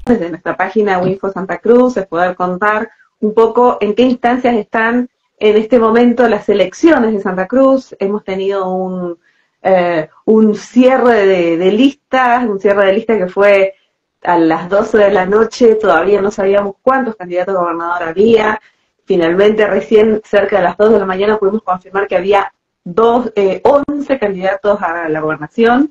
desde nuestra página Winfo Santa Cruz, es poder contar un poco en qué instancias están en este momento las elecciones de Santa Cruz. Hemos tenido un cierre de listas, un cierre de listas que fue a las 12 de la noche, todavía no sabíamos cuántos candidatos a gobernador había. Finalmente, recién cerca de las 2 de la mañana pudimos confirmar que había 11 candidatos a la gobernación.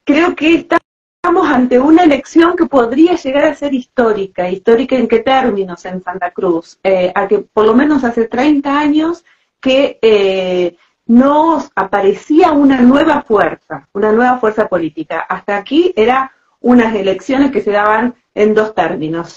Creo que estamos ante una elección que podría llegar a ser histórica. ¿Histórica en qué términos en Santa Cruz? A que por lo menos hace 30 años que no aparecía una nueva fuerza política. Hasta aquí era unas elecciones que se daban en dos términos,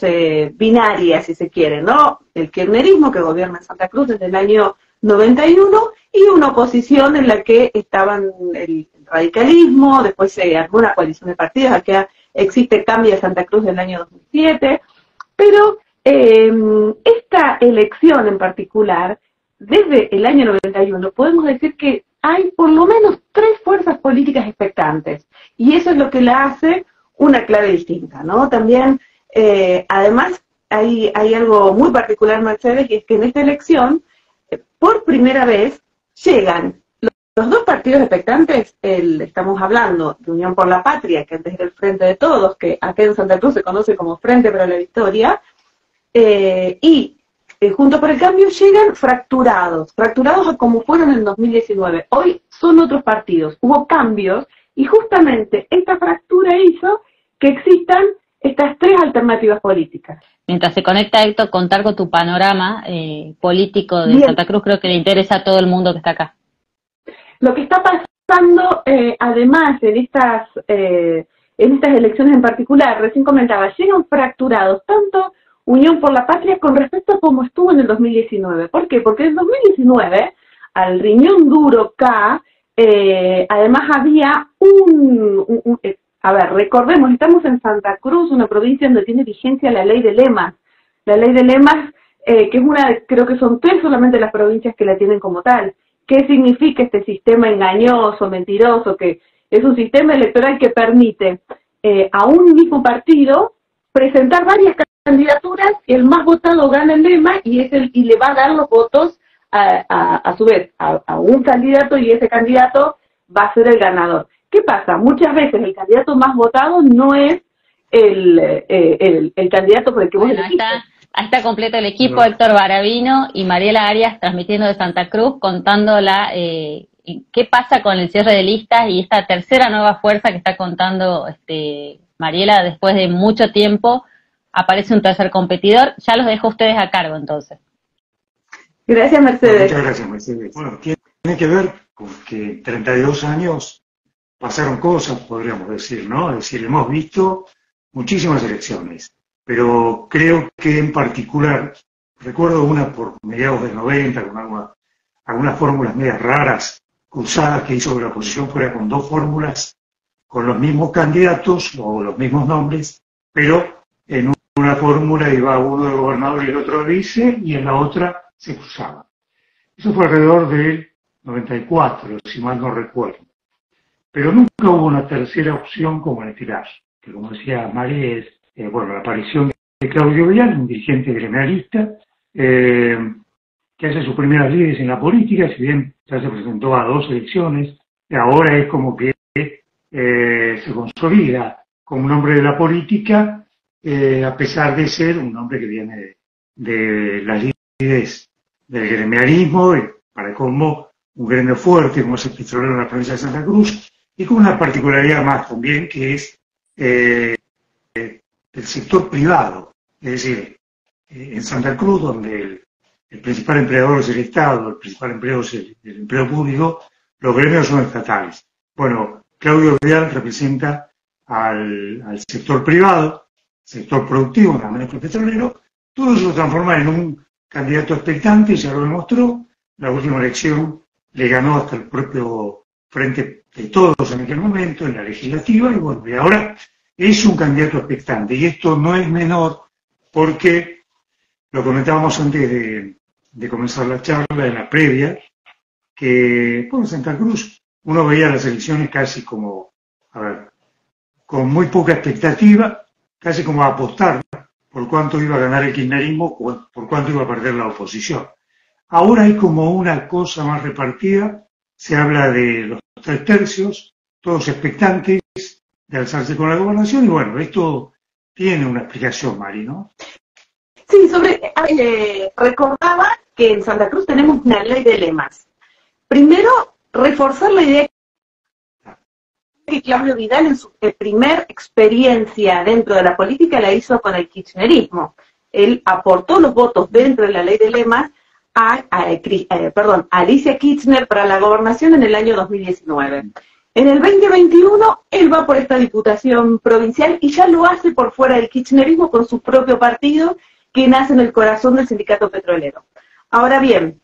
binarias, si se quiere, ¿no? El kirchnerismo, que gobierna en Santa Cruz desde el año 91, y una oposición en la que estaban el radicalismo, después se armó una coalición de partidos, acá existe Cambio de Santa Cruz del año 2007, pero esta elección en particular, desde el año 91, podemos decir que hay por lo menos 3 fuerzas políticas expectantes, y eso es lo que la hace una clave distinta, ¿no? También, además, hay algo muy particular, Mercedes, y es que en esta elección, por primera vez, llegan los dos partidos expectantes. Estamos hablando de Unión por la Patria, que antes era el Frente de Todos, que acá en Santa Cruz se conoce como Frente para la Victoria, y Juntos por el Cambio llegan fracturados a como fueron en 2019. Hoy son otros partidos, hubo cambios, y justamente esta fractura hizo que existan estas 3 alternativas políticas. Mientras se conecta, Héctor, contar con tu panorama político de Bien. Santa Cruz, creo que le interesa a todo el mundo que está acá. Lo que está pasando, además, en estas elecciones en particular, recién comentaba, llegan fracturados tanto Unión por la Patria con respecto a cómo estuvo en el 2019. ¿Por qué? Porque en el 2019, al riñón duro K, además había a ver, recordemos, estamos en Santa Cruz, una provincia donde tiene vigencia la ley de lemas. La ley de lemas, que es creo que son 3 solamente las provincias que la tienen como tal. ¿Qué significa este sistema engañoso, mentiroso? Que es un sistema electoral que permite a un mismo partido presentar varias candidaturas, y el más votado gana el lema y le va a dar los votos a su vez a un candidato, y ese candidato va a ser el ganador. ¿Qué pasa? Muchas veces el candidato más votado no es el candidato por el que vos elegiste. Ahí está completo el equipo, Héctor Baravino y Mariela Arias transmitiendo de Santa Cruz, contando qué pasa con el cierre de listas y esta tercera nueva fuerza que está contando Mariela. Después de mucho tiempo aparece un tercer competidor. Ya los dejo a ustedes a cargo, entonces. Gracias, Mercedes. Muchas gracias, Mercedes. Bueno, tiene que ver con que en 32 años pasaron cosas, podríamos decir, ¿no? Es decir, hemos visto muchísimas elecciones, pero creo que en particular, recuerdo una por mediados del 90, con algunas fórmulas medias raras, cruzadas, que hizo que la oposición fuera con 2 fórmulas, con los mismos candidatos o los mismos nombres, pero en una fórmula iba uno de gobernador y el otro de vice, y en la otra se cruzaba. Eso fue alrededor del 94, si mal no recuerdo. Pero nunca hubo una tercera opción como en este caso, que como decía María es, la aparición de Claudio Vial, un dirigente gremialista, que hace sus primeras lides en la política, si bien ya se presentó a 2 elecciones, y ahora es como que se consolida como un hombre de la política, a pesar de ser un hombre que viene de las lides del gremialismo, y para colmo un gremio fuerte como es el petrolero en la provincia de Santa Cruz, y con una particularidad más también, que es el sector privado. Es decir, en Santa Cruz, donde el principal empleador es el Estado, el principal empleo es el empleo público, los gremios son estatales. Bueno, Claudio Vial representa al sector privado, sector productivo, nada menos que el petrolero. Todo eso se transforma en un candidato expectante, ya lo demostró. La última elección le ganó hasta el propio Frente de Todos en aquel momento, en la legislativa, y bueno, y ahora es un candidato expectante. Y esto no es menor, porque lo comentábamos antes de comenzar la charla, en la previa, que en Santa Cruz uno veía las elecciones casi como, con muy poca expectativa. casi como a apostar por cuánto iba a ganar el kirchnerismo, por cuánto iba a perder la oposición. Ahora hay como una cosa más repartida, se habla de los 3/3, todos expectantes de alzarse con la gobernación, y bueno, esto tiene una explicación, Mari, ¿no? Sí, recordaba que en Santa Cruz tenemos una ley de lemas. Primero, reforzar la idea que Claudio Vidal en su primer experiencia dentro de la política la hizo con el kirchnerismo. Él aportó los votos dentro de la ley de lemas a Alicia Kirchner para la gobernación en el año 2019. En el 2021, él va por esta diputación provincial y ya lo hace por fuera del kirchnerismo con su propio partido, que nace en el corazón del sindicato petrolero. Ahora bien,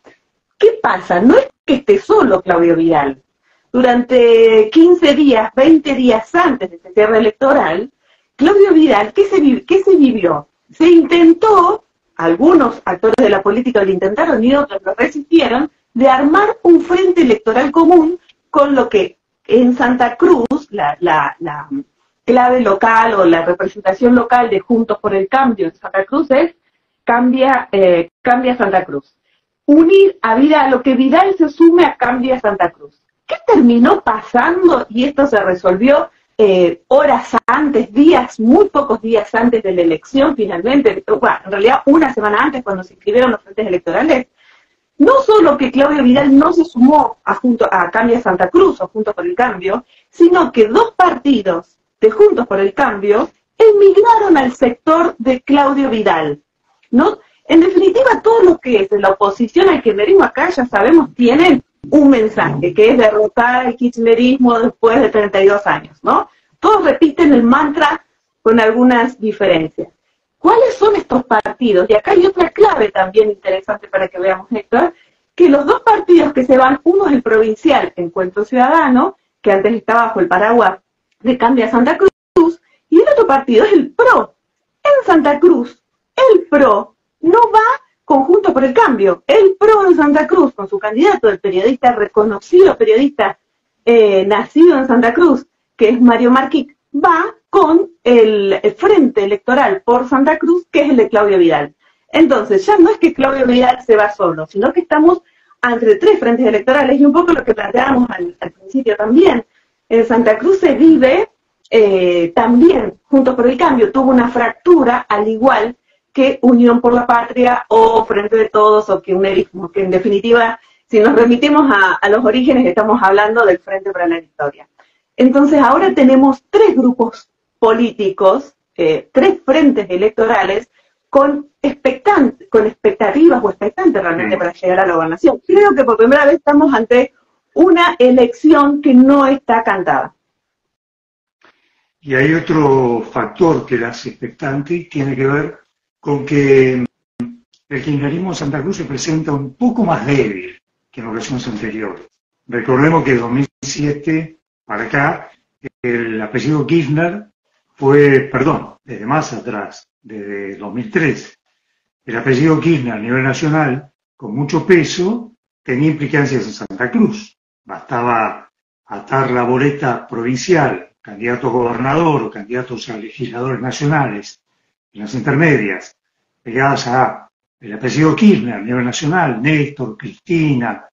¿qué pasa? No es que esté solo Claudio Vidal. Durante 15 días, 20 días antes de este cierre electoral, Claudio Vidal, ¿qué se vivió? Se intentó, algunos actores de la política lo intentaron y otros lo resistieron, de armar un frente electoral común con lo que en Santa Cruz, la clave local o la representación local de Juntos por el Cambio en Santa Cruz es Cambia Santa Cruz. Unir a lo que Vidal se sume a Cambia Santa Cruz. ¿Qué terminó pasando? Y esto se resolvió horas antes, muy pocos días antes de la elección finalmente, bueno, en realidad una semana antes cuando se inscribieron los frentes electorales. No solo que Claudio Vidal no se sumó a Cambia Santa Cruz o Juntos por el Cambio, sino que dos partidos de Juntos por el Cambio emigraron al sector de Claudio Vidal, ¿no? En definitiva, todo lo que es la oposición al kirchnerismo acá, ya sabemos, tienen un mensaje, que es derrotar al kirchnerismo después de 32 años, ¿no? Todos repiten el mantra con algunas diferencias. ¿Cuáles son estos partidos? Y acá hay otra clave también interesante para que veamos, Héctor, que los dos partidos que se van, uno es el provincial, Encuentro Ciudadano, que antes estaba bajo el paraguas de Cambia Santa Cruz, y el otro partido es el PRO. En Santa Cruz, el PRO no va conjunto por el cambio. El PRO en Santa Cruz, con su candidato, el periodista, reconocido periodista nacido en Santa Cruz, que es Mario Marquic, va con el frente electoral por Santa Cruz, que es el de Claudio Vidal. Entonces, ya no es que Claudio Vidal se va solo, sino que estamos entre tres frentes electorales, y un poco lo que planteábamos al principio también. En Santa Cruz se vive también, Juntos por el Cambio, tuvo una fractura, al igual que Unión por la Patria o Frente de Todos o Kirchnerismo, que en definitiva, si nos remitimos a los orígenes, estamos hablando del Frente para la Victoria. Entonces ahora tenemos tres grupos políticos, tres frentes electorales con expectativas o expectantes realmente para llegar a la gobernación. Creo que por primera vez estamos ante una elección que no está cantada. Y hay otro factor que la hace expectante y tiene que ver con que el kirchnerismo en Santa Cruz se presenta un poco más débil que en ocasiones anteriores. Recordemos que de 2007 para acá, el apellido Kirchner desde más atrás, desde 2003, el apellido Kirchner a nivel nacional, con mucho peso, tenía implicancias en Santa Cruz. Bastaba atar la boleta provincial, candidato a gobernador o candidatos a legisladores nacionales, en las intermedias, pegadas a el apellido Kirchner a nivel nacional, Néstor, Cristina,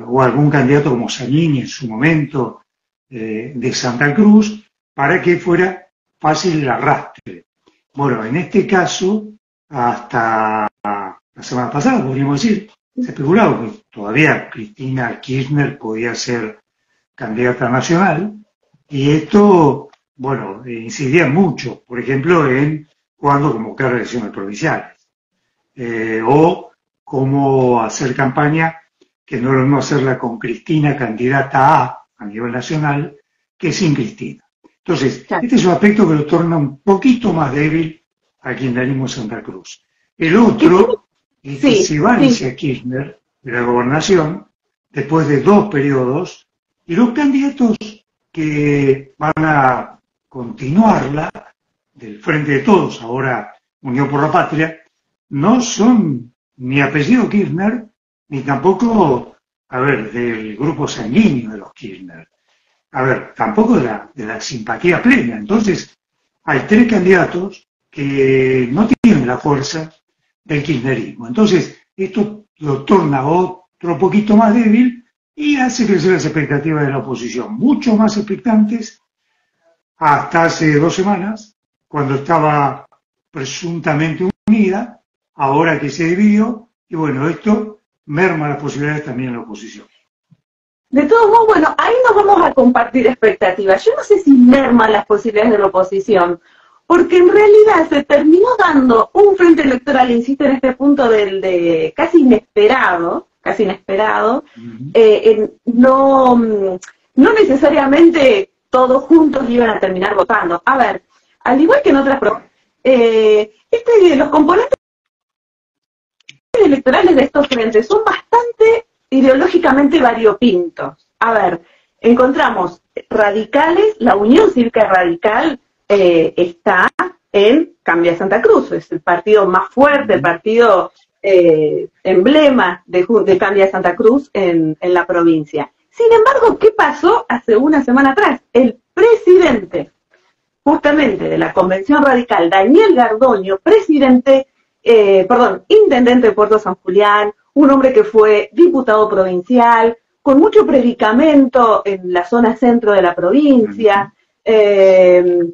o algún candidato como Zanini en su momento de Santa Cruz, para que fuera fácil el arrastre. Bueno, en este caso, hasta la semana pasada, podríamos decir, se especulaba que todavía Cristina Kirchner podía ser candidata nacional, y esto, bueno, incidía mucho, por ejemplo, en cuándo convocar elecciones provinciales, o cómo hacer campaña, que no es lo mismo hacerla con Cristina, candidata a nivel nacional, que sin Cristina. Entonces, este es un aspecto que lo torna un poquito más débil al kirchnerismo en Santa Cruz. El otro es que se va hacia Kirchner de la gobernación después de 2 periodos, y los candidatos que van a continuarla del Frente de Todos, ahora Unión por la Patria, no son ni apellido Kirchner, ni tampoco, del grupo sanguíneo de los Kirchner. Tampoco de la simpatía plena. Entonces, hay 3 candidatos que no tienen la fuerza del kirchnerismo. Entonces, esto lo torna otro poquito más débil y hace crecer las expectativas de la oposición, mucho más expectantes hasta hace 2 semanas, cuando estaba presuntamente unida, ahora que se dividió, y bueno, esto merma las posibilidades también en la oposición. De todos modos, bueno, ahí nos vamos a compartir expectativas. Yo no sé si merma las posibilidades de la oposición, porque en realidad se terminó dando un frente electoral, insisto en este punto de casi inesperado, no necesariamente todos juntos iban a terminar votando. A ver, al igual que en otras los componentes electorales de estos frentes son bastante ideológicamente variopintos. A ver, encontramos radicales, la Unión Cívica Radical está en Cambia Santa Cruz, es el partido más fuerte, el partido emblema de Cambia Santa Cruz en la provincia. Sin embargo, ¿qué pasó hace una semana atrás? El presidente, justamente de la Convención Radical, Daniel Gardoño, intendente de Puerto San Julián, un hombre que fue diputado provincial, con mucho predicamento en la zona centro de la provincia. ¿Qué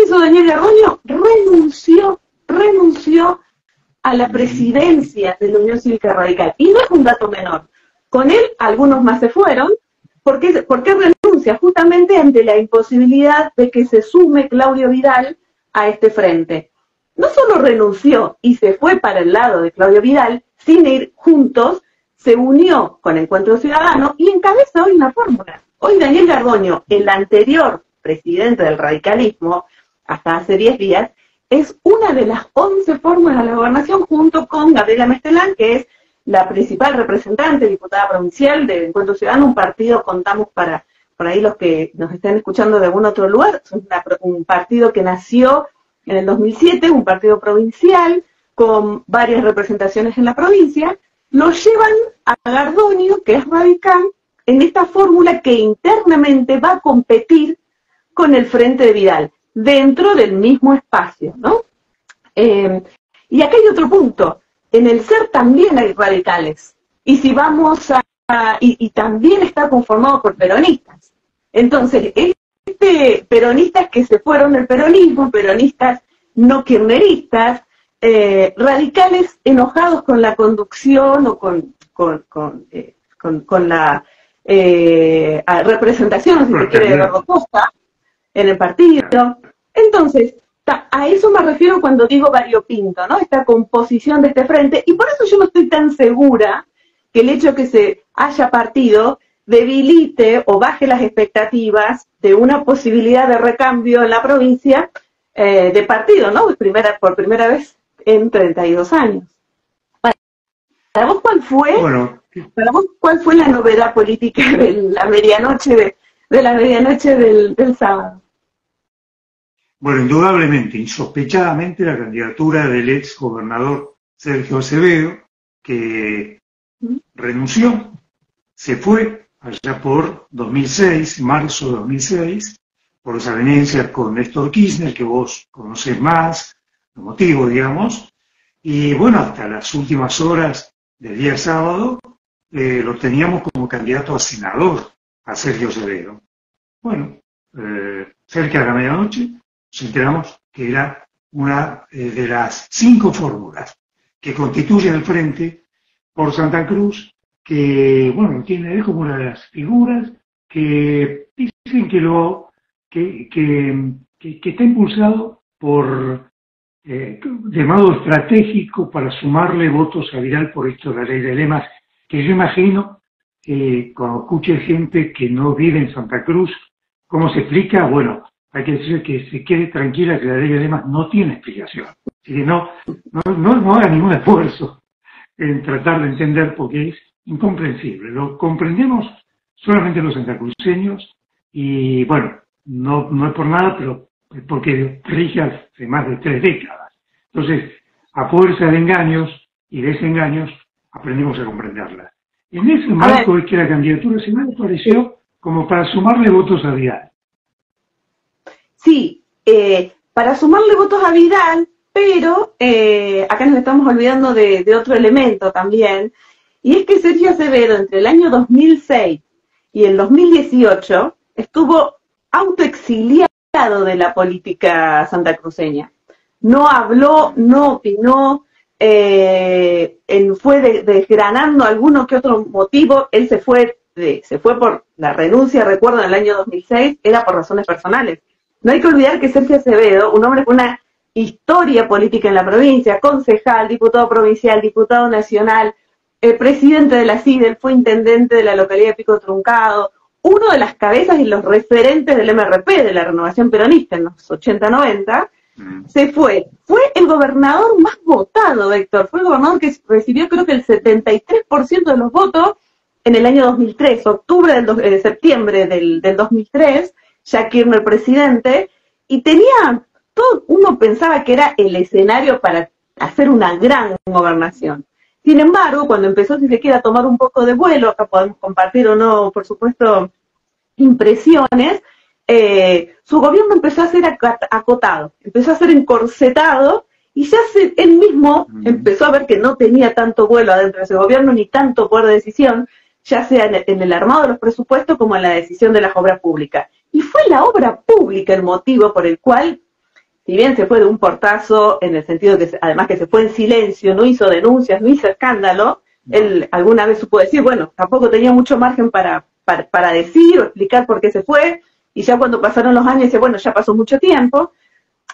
hizo Daniel Gardoño? Renunció a la presidencia de la Unión Cívica Radical. Y no es un dato menor. Con él, algunos más se fueron. ¿Por qué renuncia? Justamente ante la imposibilidad de que se sume Claudio Vidal a este frente. No solo renunció y se fue para el lado de Claudio Vidal, sin ir juntos, se unió con Encuentro Ciudadano y encabeza hoy una fórmula. Hoy Daniel Gardoño, el anterior presidente del radicalismo, hasta hace 10 días, es una de las 11 fórmulas de la gobernación, junto con Gabriela Mestelán, que es la principal representante, diputada provincial de Encuentro Ciudadano, un partido, contamos para por ahí los que nos estén escuchando de algún otro lugar, es un partido que nació en el 2007, un partido provincial, con varias representaciones en la provincia, lo llevan a Gardoño, que es radical, en esta fórmula que internamente va a competir con el Frente de Vidal, dentro del mismo espacio, ¿no? Y acá hay otro punto, en el SER también hay radicales, y si vamos y también está conformado por peronistas. Entonces, peronistas que se fueron del peronismo, peronistas no kirchneristas, radicales enojados con la conducción o con la representación, si se quiere, de Eduardo Costa en el partido. Entonces, a eso me refiero cuando digo variopinto, ¿no? Esta composición de este frente, y por eso yo no estoy tan segura que el hecho que se haya partido debilite o baje las expectativas de una posibilidad de recambio en la provincia de partido, ¿no? Por primera vez en 32 años. ¿Para vos cuál fue? Bueno, ¿Para vos cuál fue la novedad política de la medianoche del sábado? Bueno, indudablemente, insospechadamente, la candidatura del ex gobernador Sergio Acevedo, que renunció, se fue allá por 2006, marzo de 2006, por desavenencias con Néstor Kirchner, que vos conocés más, los motivos, digamos, y bueno, hasta las últimas horas del día sábado lo teníamos como candidato a senador, a Sergio Acevedo. Bueno, cerca de la medianoche nos enteramos que era una de las 5 fórmulas que constituyen el Frente por Santa Cruz, que, bueno, es como una de las figuras que dicen que está impulsado por de modo estratégico para sumarle votos a Vidal por esto de la ley de lemas, que yo imagino cuando escuche gente que no vive en Santa Cruz, ¿cómo se explica? Bueno, hay que decir que se quede tranquila que la ley de lemas no tiene explicación. Así que no haga ningún esfuerzo en tratar de entender porque es incomprensible. Lo comprendemos solamente los santacruceños y bueno, no es por nada, pero es porque rige hace más de 3 décadas. Entonces, a fuerza de engaños y desengaños, aprendemos a comprenderla. En ese marco es que la candidatura se me pareció como para sumarle votos a Vidal. Sí, para sumarle votos a Vidal, pero acá nos estamos olvidando de otro elemento también, y es que Sergio Acevedo entre el año 2006 y el 2018 estuvo autoexiliado de la política santacruceña. No habló, no opinó, él fue desgranando alguno que otro motivo. Él se fue por la renuncia, recuerdo, en el año 2006, era por razones personales. No hay que olvidar que Sergio Acevedo, un hombre con una historia política en la provincia, concejal, diputado provincial, diputado nacional, presidente de la CIDE, fue intendente de la localidad de Pico Truncado, uno de las cabezas y los referentes del MRP, de la renovación peronista en los 80-90, se fue el gobernador más votado, Héctor, fue el gobernador que recibió creo que el 73% de los votos en el año 2003, septiembre del 2003, Jack Kirchner presidente, y tenía todo, uno pensaba que era el escenario para hacer una gran gobernación. Sin embargo, cuando empezó, si se quiere, a tomar un poco de vuelo, acá podemos compartir o no, por supuesto, impresiones, su gobierno empezó a ser acotado, empezó a ser encorsetado, y ya él mismo empezó a ver que no tenía tanto vuelo adentro de ese gobierno, ni tanto poder de decisión, ya sea en el armado de los presupuestos como en la decisión de las obras públicas. Y fue la obra pública el motivo por el cual, si bien se fue de un portazo, en el sentido que además que se fue en silencio, no hizo denuncias, no hizo escándalo, él alguna vez supo decir, bueno, tampoco tenía mucho margen para decir o explicar por qué se fue, y ya cuando pasaron los años dice, bueno, ya pasó mucho tiempo,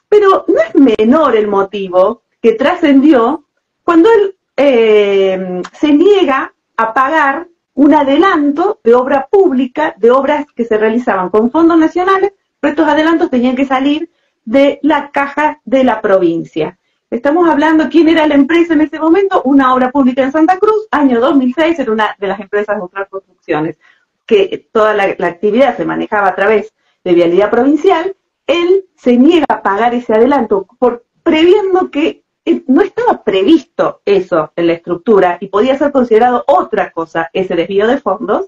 pero no es menor el motivo que trascendió cuando él se niega a pagar un adelanto de obra pública, de obras que se realizaban con fondos nacionales, pero estos adelantos tenían que salir de la caja de la provincia. Estamos hablando, ¿quién era la empresa en ese momento? Una obra pública en Santa Cruz, año 2006, era una de las empresas de Austral Construcciones, que toda la actividad se manejaba a través de Vialidad Provincial. Él se niega a pagar ese adelanto previendo que no estaba previsto eso en la estructura y podía ser considerado otra cosa ese desvío de fondos.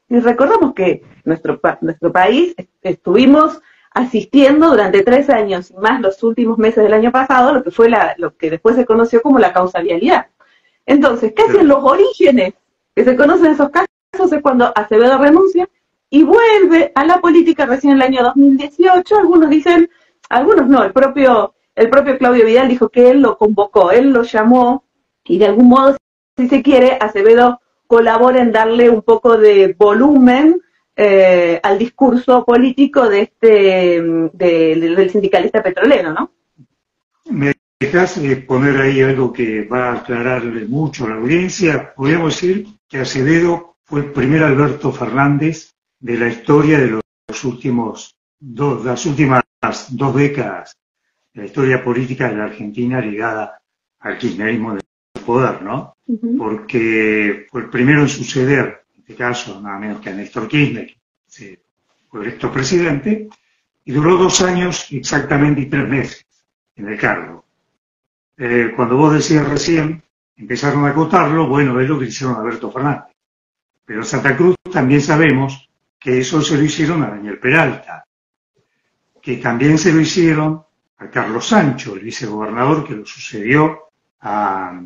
Y recordamos que nuestro país estuvimos asistiendo durante 3 años y más los últimos meses del año pasado lo que fue lo que después se conoció como la causa vialidad. Entonces, casi en los orígenes que se conocen esos casos es cuando Acevedo renuncia y vuelve a la política recién en el año 2018. Algunos dicen, algunos no, el propio Claudio Vidal dijo que él lo convocó, él lo llamó, y de algún modo, si se quiere, Acevedo colabora en darle un poco de volumen al discurso político del sindicalista petrolero, ¿no? Me dejas poner ahí algo que va a aclararle mucho a la audiencia. Podríamos decir que Acevedo fue el primer Alberto Fernández de la historia de las últimas 2 décadas, de la historia política de la Argentina ligada al kirchnerismo del poder, ¿no? Porque fue el primero en suceder, en este caso, nada menos que a Néstor Kirchner, que fue electo presidente, y duró 2 años exactamente y 3 meses en el cargo. Cuando vos decías recién, empezaron a acotarlo, bueno, es lo que hicieron a Alberto Fernández. Pero en Santa Cruz también sabemos que eso se lo hicieron a Daniel Peralta, que también se lo hicieron a Carlos Sancho, el vicegobernador que lo sucedió a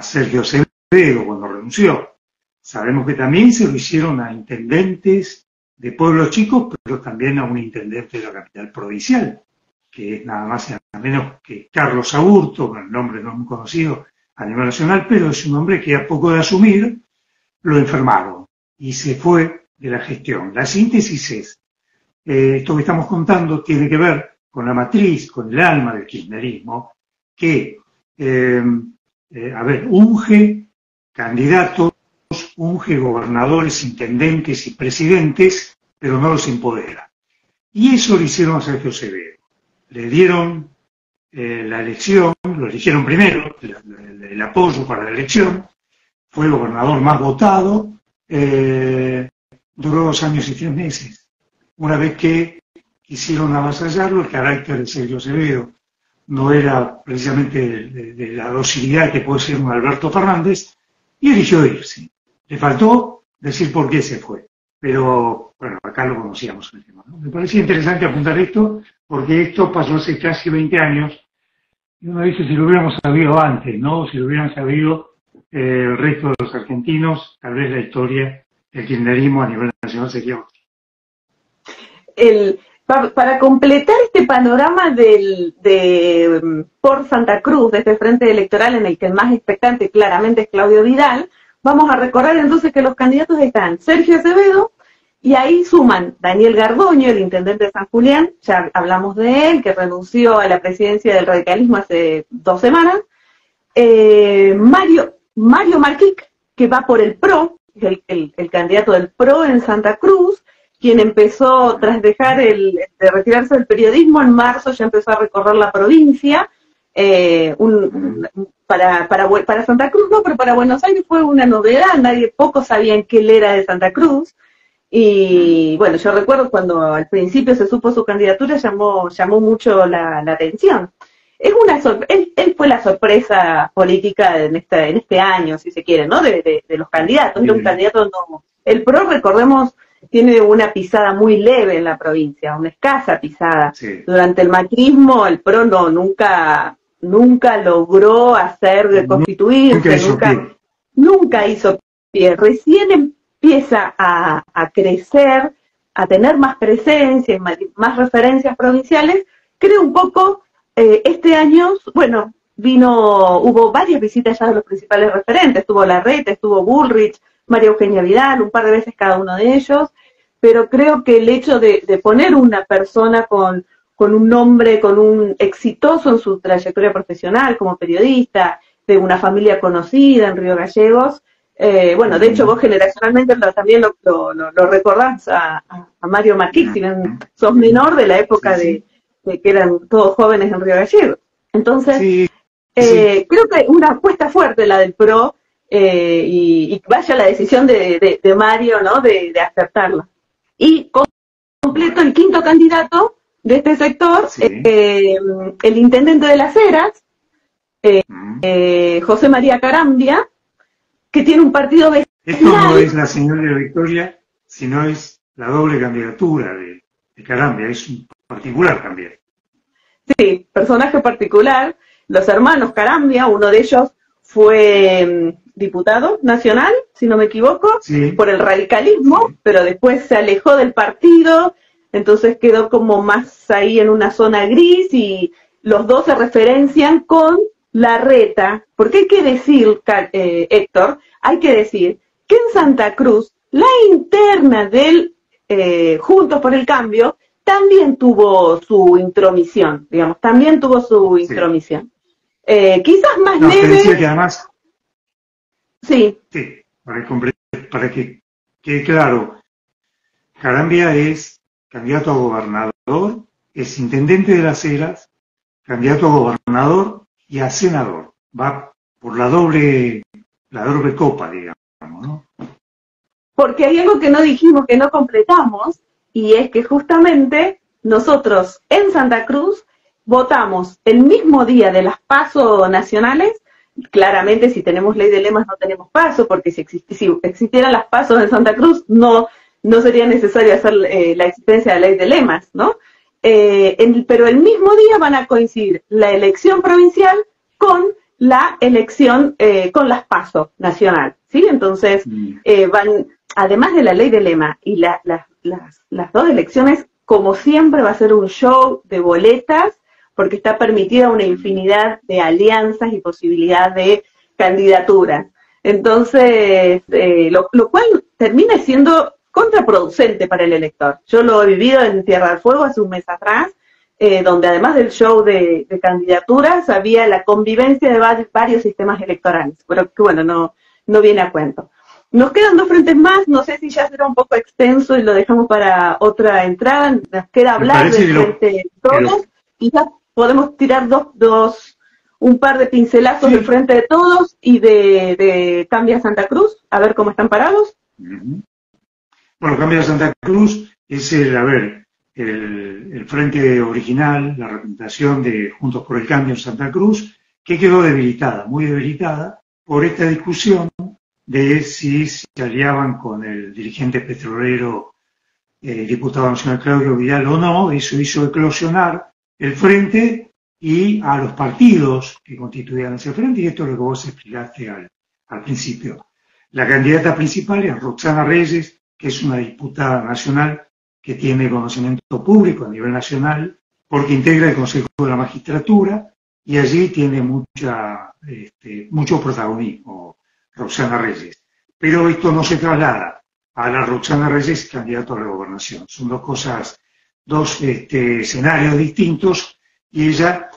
Sergio Acevedo cuando renunció. Sabemos que también se lo hicieron a intendentes de pueblos chicos, pero también a un intendente de la capital provincial, que es nada más y nada menos que Carlos Aburto, con el nombre no muy conocido a nivel nacional, pero es un hombre que a poco de asumir lo enfermaron y se fue de la gestión. La síntesis es, esto que estamos contando tiene que ver con la matriz, con el alma del kirchnerismo, que, unge candidatos, unge gobernadores, intendentes y presidentes, pero no los empodera. Y eso lo hicieron a Sergio Acevedo. Le dieron la elección, lo eligieron primero, el apoyo para la elección, fue el gobernador más votado, duró 2 años y 3 meses. Una vez que quisieron avasallarlo, el carácter de Sergio Acevedo no era precisamente de la docilidad que puede ser un Alberto Fernández, y eligió irse. Le faltó decir por qué se fue. Pero, bueno, acá lo conocíamos el tema, ¿no? Me parecía interesante apuntar esto porque esto pasó hace casi 20 años, y uno dice si lo hubiéramos sabido antes, ¿no? Si lo hubieran sabido el resto de los argentinos, tal vez la historia del kirchnerismo a nivel nacional sería otra. Para completar este panorama por Santa Cruz, de este frente electoral en el que el más expectante claramente es Claudio Vidal, vamos a recordar entonces que los candidatos están Sergio Acevedo, y ahí suman Daniel Gardoño, el intendente de San Julián, ya hablamos de él, que renunció a la presidencia del radicalismo hace 2 semanas, Mario Marquic, que va por el PRO, el candidato del PRO en Santa Cruz, quien empezó, tras dejar de retirarse del periodismo, en marzo ya empezó a recorrer la provincia. Para Santa Cruz no, pero para Buenos Aires fue una novedad, pocos sabían que él era de Santa Cruz. Y bueno, yo recuerdo cuando al principio se supo su candidatura, llamó mucho la atención. Él fue la sorpresa política en este año, si se quiere, ¿no? De los candidatos. Era un candidato no. El PRO, recordemos, tiene una pisada muy leve en la provincia, una escasa pisada. Sí. Durante el macrismo, el PRO nunca logró constituirse, nunca hizo pie. Recién empieza a crecer, a tener más presencia, más referencias provinciales. Creo un poco, este año, bueno, hubo varias visitas ya de los principales referentes, estuvo Larreta, estuvo Bullrich, María Eugenia Vidal, un par de veces cada uno de ellos, pero creo que el hecho de poner una persona con un nombre, con un exitoso en su trayectoria profesional como periodista, de una familia conocida en Río Gallegos, bueno, de hecho vos generacionalmente también lo recordás a Mario Marquic, si bien sos menor de la época de que eran todos jóvenes en Río Gallegos. Entonces, creo que una apuesta fuerte la del PRO, y vaya la decisión de Mario, ¿no? De aceptarla. Y completo el quinto candidato de este sector, el intendente de Las Heras, José María Carambia, que tiene un partido vecinal. Esto no es la señal de la victoria, sino es la doble candidatura de Carambia, es un particular también. Sí, personaje particular. Los hermanos Carambia, uno de ellos fue diputado nacional, si no me equivoco, por el radicalismo, pero después se alejó del partido, entonces quedó como más ahí en una zona gris, y los dos se referencian con Larreta, porque hay que decir, Héctor, hay que decir que en Santa Cruz la interna del Juntos por el Cambio también tuvo su intromisión, digamos, intromisión. Quizás más leve. Decía que además, sí, para que quede claro, Carambia es candidato a gobernador, es intendente de Las Heras, candidato a gobernador y a senador. Va por la doble copa, digamos, ¿no? Porque hay algo que no dijimos, que no completamos, y es que justamente nosotros en Santa Cruz votamos el mismo día de las PASO nacionales. Claramente, si tenemos ley de lemas no tenemos PASO, porque si existieran las PASO en Santa Cruz no sería necesario hacer la existencia de ley de lemas, ¿no? Pero el mismo día van a coincidir la elección provincial con la elección, con las PASO nacional, ¿sí? Entonces, van, además de la ley de lema y las dos elecciones, como siempre va a ser un show de boletas, porque está permitida una infinidad de alianzas y posibilidad de candidaturas. Entonces, lo cual termina siendo contraproducente para el elector. Yo lo he vivido en Tierra del Fuego hace un mes atrás, donde además del show de candidaturas, había la convivencia de varios sistemas electorales, pero que bueno, no viene a cuento. Nos quedan 2 frentes más, no sé si ya será un poco extenso y lo dejamos para otra entrada. Nos queda hablar del frente de todos, quizás podemos tirar un par de pincelazos del frente de todos y de Cambia Santa Cruz, a ver cómo están parados. Bueno, Cambia Santa Cruz es el frente original, la representación de Juntos por el Cambio en Santa Cruz, que quedó debilitada, muy debilitada, por esta discusión de si se aliaban con el dirigente petrolero diputado nacional Claudio Vidal o no, eso hizo eclosionar el frente y a los partidos que constituían ese frente, y esto es lo que vos explicaste al principio. La candidata principal es Roxana Reyes, que es una diputada nacional que tiene conocimiento público a nivel nacional, porque integra el Consejo de la Magistratura, y allí tiene mucho protagonismo Roxana Reyes. Pero esto no se traslada a la Roxana Reyes candidato a la gobernación. Son dos escenarios distintos, y ella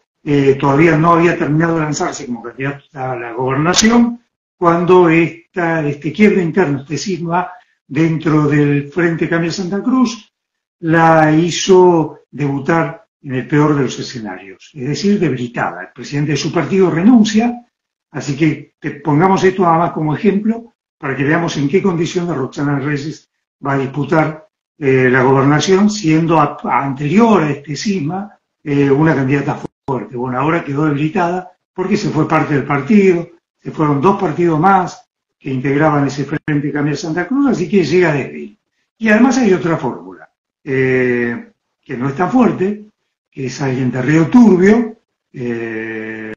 todavía no había terminado de lanzarse como candidata a la gobernación cuando este quiebre interno, este cisma dentro del Frente Cambia Santa Cruz, la hizo debutar en el peor de los escenarios, es decir, debilitada. El presidente de su partido renuncia, así que pongamos esto nada más como ejemplo para que veamos en qué condiciones Roxana Reyes va a disputar la gobernación, siendo anterior a este cisma una candidata fuerte. Bueno, ahora quedó debilitada porque se fue parte del partido, se fueron dos partidos más que integraban ese Frente Cambia Santa Cruz, así que llega débil. Y además hay otra fórmula, que no es tan fuerte, que es alguien de Río Turbio, que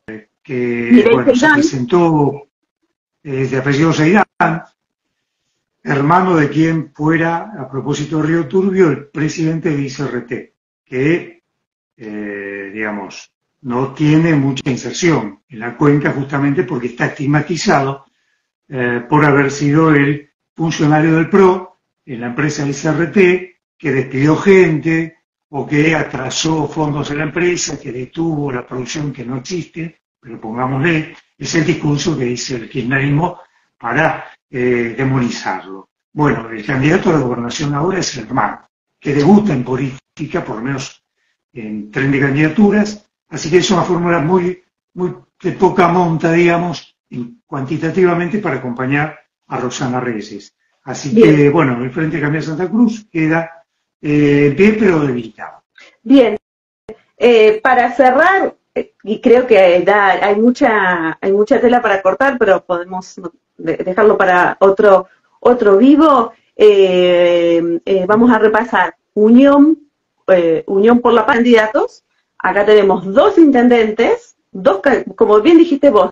bueno, se presentó de apellido Seidán, hermano de quien fuera, a propósito de Río Turbio, el presidente de ICRT, que, digamos, no tiene mucha inserción en la cuenca justamente porque está estigmatizado por haber sido el funcionario del PRO en la empresa ICRT, que despidió gente o que atrasó fondos de la empresa, que detuvo la producción que no existe, pero pongámosle, es el discurso que dice el kirchnerismo para demonizarlo. Bueno, el candidato a la gobernación ahora es el hermano, que debuta en política, por lo menos en tren de candidaturas, así que es una fórmula muy de poca monta, digamos, cuantitativamente para acompañar a Roxana Reyes. Así bien. Que, bueno, el Frente Cambia Santa Cruz queda bien, pero debilitado. Bien, para cerrar, y creo que hay mucha tela para cortar, pero podemos dejarlo para otro vivo. Vamos a repasar Unión por la Paz, candidatos. Acá tenemos dos intendentes, como bien dijiste vos,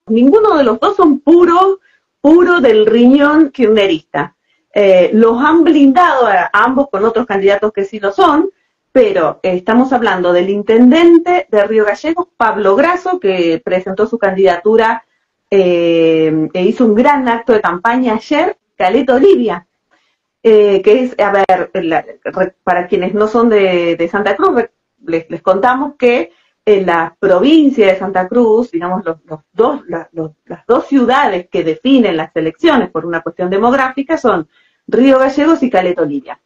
ninguno de los dos son puro del riñón kirchnerista. Los han blindado a ambos con otros candidatos que sí lo son, pero estamos hablando del intendente de Río Gallegos, Pablo Grasso, que presentó su candidatura e hizo un gran acto de campaña ayer, Caleta Olivia, que es, a ver, para quienes no son de Santa Cruz, les contamos que en la provincia de Santa Cruz, digamos, las dos ciudades que definen las elecciones por una cuestión demográfica son Río Gallegos y Caleta Olivia.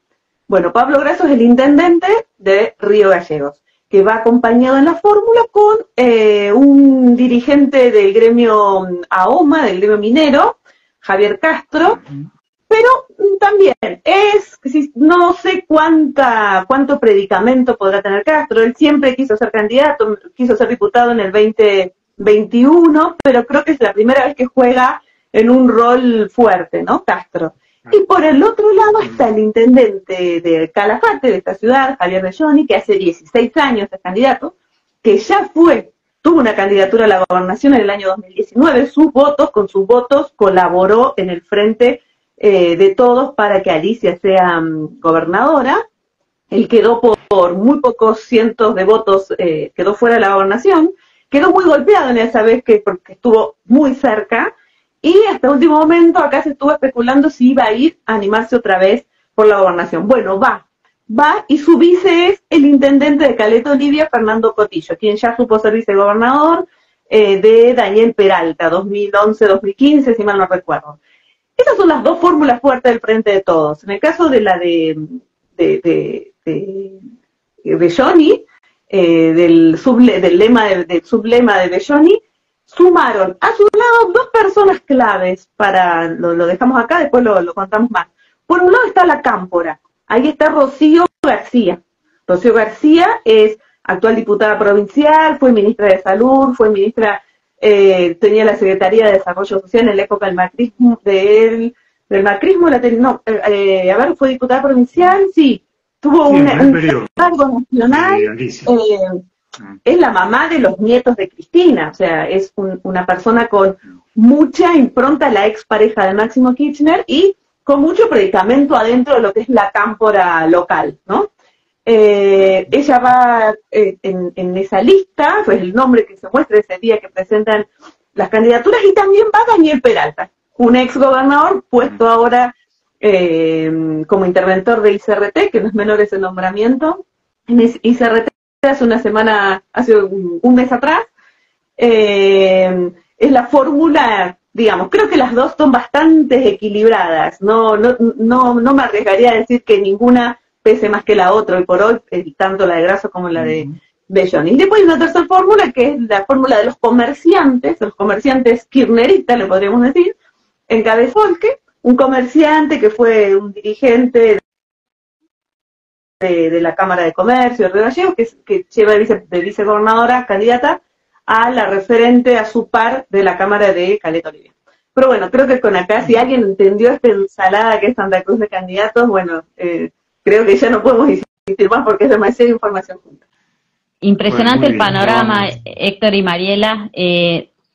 Bueno, Pablo Grasso es el intendente de Río Gallegos, que va acompañado en la fórmula con un dirigente del gremio AOMA, del gremio minero, Javier Castro, pero también no sé cuánto predicamento podrá tener Castro. Él siempre quiso ser candidato, quiso ser diputado en el 2021, pero creo que es la primera vez que juega en un rol fuerte, ¿no? Castro. Y por el otro lado está el intendente de Calafate, de esta ciudad, Javier Belloni, que hace 16 años es candidato, que ya tuvo una candidatura a la gobernación en el año 2019, con sus votos colaboró en el frente de todos para que Alicia sea gobernadora. Él quedó por muy pocos cientos de votos, quedó fuera de la gobernación, quedó muy golpeado en esa vez porque estuvo muy cerca, y hasta el último momento acá se estuvo especulando si iba a ir a animarse otra vez por la gobernación. Bueno, va, y su vice es el intendente de Caleta Olivia, Fernando Cotillo, quien ya supo ser vicegobernador de Daniel Peralta, 2011-2015, si mal no recuerdo. Esas son las dos fórmulas fuertes del Frente de Todos. En el caso de la de Belloni, del sublema de Belloni, sumaron a su lado dos personas claves lo dejamos acá, después lo contamos más. Por un lado está la Cámpora, ahí está Rocío García. Rocío García es actual diputada provincial, fue ministra de Salud, fue ministra, tenía la Secretaría de Desarrollo Social en la época del macrismo, del del macrismo, fue diputada provincial, sí, tuvo Sí, un periodo. cargo nacional, es la mamá de los nietos de Cristina, o sea, es una persona con mucha impronta, la expareja de Máximo Kirchner, y con mucho predicamento adentro de lo que es la cámpora local, ¿no? Ella va en esa lista, pues el nombre que se muestra ese día que presentan las candidaturas, y también va Daniel Peralta, un ex gobernador puesto ahora como interventor de ICRT, que no es menor ese nombramiento. En ICRT hace un mes atrás, es la fórmula, digamos, creo que las dos son bastante equilibradas, no me arriesgaría a decir que ninguna pese más que la otra hoy por hoy, tanto la de Grasso como la de Johnny. Y después hay una tercera fórmula, que es la fórmula de los comerciantes kirchneristas, le podríamos decir, encabezó un comerciante que fue un dirigente de la Cámara de Comercio de Río Gallegos, que lleva de vicegobernadora candidata a la referente a su par de la Cámara de Caleta Olivia. Pero bueno, creo que con acá, si alguien entendió esta ensalada que es Santa Cruz de candidatos, bueno, creo que ya no podemos insistir más porque es demasiada información junta. Impresionante el panorama, Héctor y Mariela.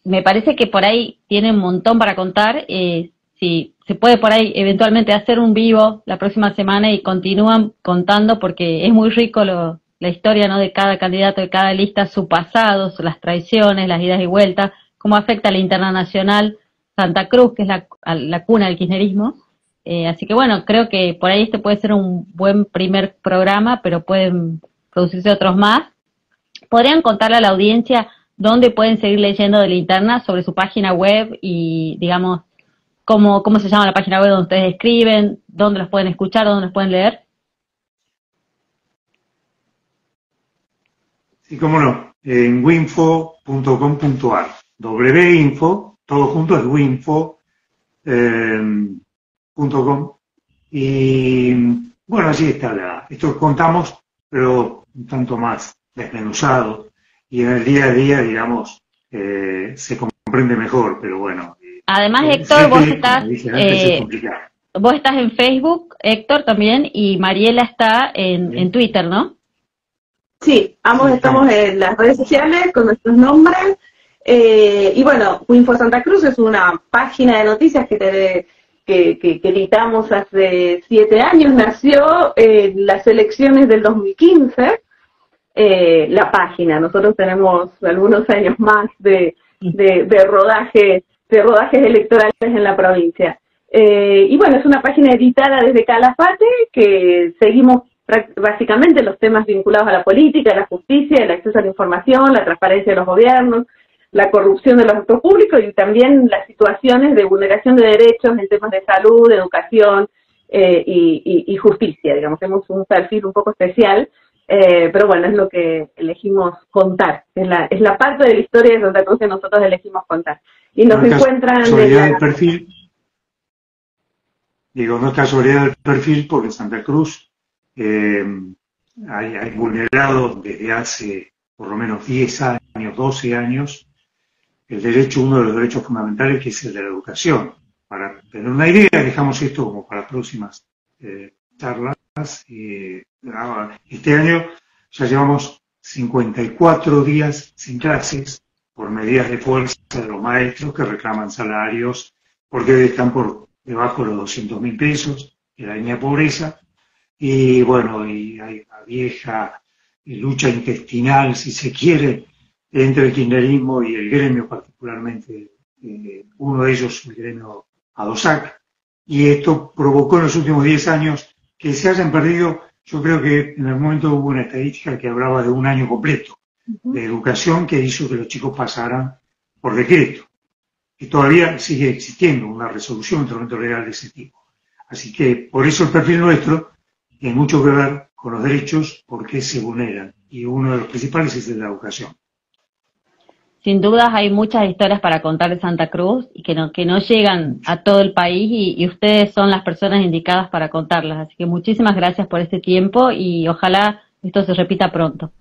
Me parece que por ahí tienen un montón para contar. Si se puede por ahí eventualmente hacer un vivo la próxima semana y continúan contando, porque es muy rico la historia, ¿no?, de cada candidato, de cada lista, su pasado, las traiciones, las idas y vueltas, cómo afecta a la interna nacional Santa Cruz, que es la cuna del kirchnerismo. Así que bueno, creo que por ahí este puede ser un buen primer programa, pero pueden producirse otros más. ¿Podrían contarle a la audiencia dónde pueden seguir leyendo de Linterna, sobre su página web y, digamos, cómo se llama la página web donde ustedes escriben, dónde los pueden escuchar, dónde los pueden leer? Sí, cómo no, en winfo.com.ar. Winfo, todo junto es winfo.com. Y bueno, así está esto contamos, pero un tanto más desmenuzado, y en el día a día, digamos, se comprende mejor, pero bueno. Además, Héctor, vos estás en Facebook, Héctor, también, y Mariela está en Twitter, ¿no? Sí, ambos estamos en las redes sociales con nuestros nombres. Y bueno, Winfo Santa Cruz es una página de noticias que editamos hace 7 años. Nació en las elecciones del 2015, la página. Nosotros tenemos algunos años más de rodajes electorales en la provincia. Y bueno, es una página editada desde Calafate, que seguimos básicamente los temas vinculados a la política, a la justicia, el acceso a la información, la transparencia de los gobiernos, la corrupción de los actos públicos, y también las situaciones de vulneración de derechos en temas de salud, de educación y justicia. Digamos, tenemos un perfil un poco especial, pero bueno, es lo que elegimos contar. Es la parte de la historia de Santa Cruz que nosotros elegimos contar. Y nos encuentran... No es casualidad del perfil, porque Santa Cruz hay vulnerado desde hace por lo menos 10 años, 12 años, uno de los derechos fundamentales, que es el de la educación. Para tener una idea, dejamos esto como para próximas charlas. Este año ya llevamos 54 días sin clases por medidas de fuerza de los maestros que reclaman salarios porque están por debajo de los 200.000 pesos de la línea de pobreza. Y bueno, y hay una vieja lucha intestinal, si se quiere, entre el kirchnerismo y el gremio, particularmente uno de ellos, el gremio ADOSAC, y esto provocó en los últimos 10 años que se hayan perdido. Yo creo que en algún momento hubo una estadística que hablaba de un año completo de educación que hizo que los chicos pasaran por decreto, y todavía sigue existiendo una resolución, un instrumento legal de ese tipo. Así que por eso el perfil nuestro tiene mucho que ver con los derechos, porque se vulneran, y uno de los principales es el de la educación. Sin dudas hay muchas historias para contar de Santa Cruz y que no llegan a todo el país, y ustedes son las personas indicadas para contarlas. Así que muchísimas gracias por este tiempo y ojalá esto se repita pronto.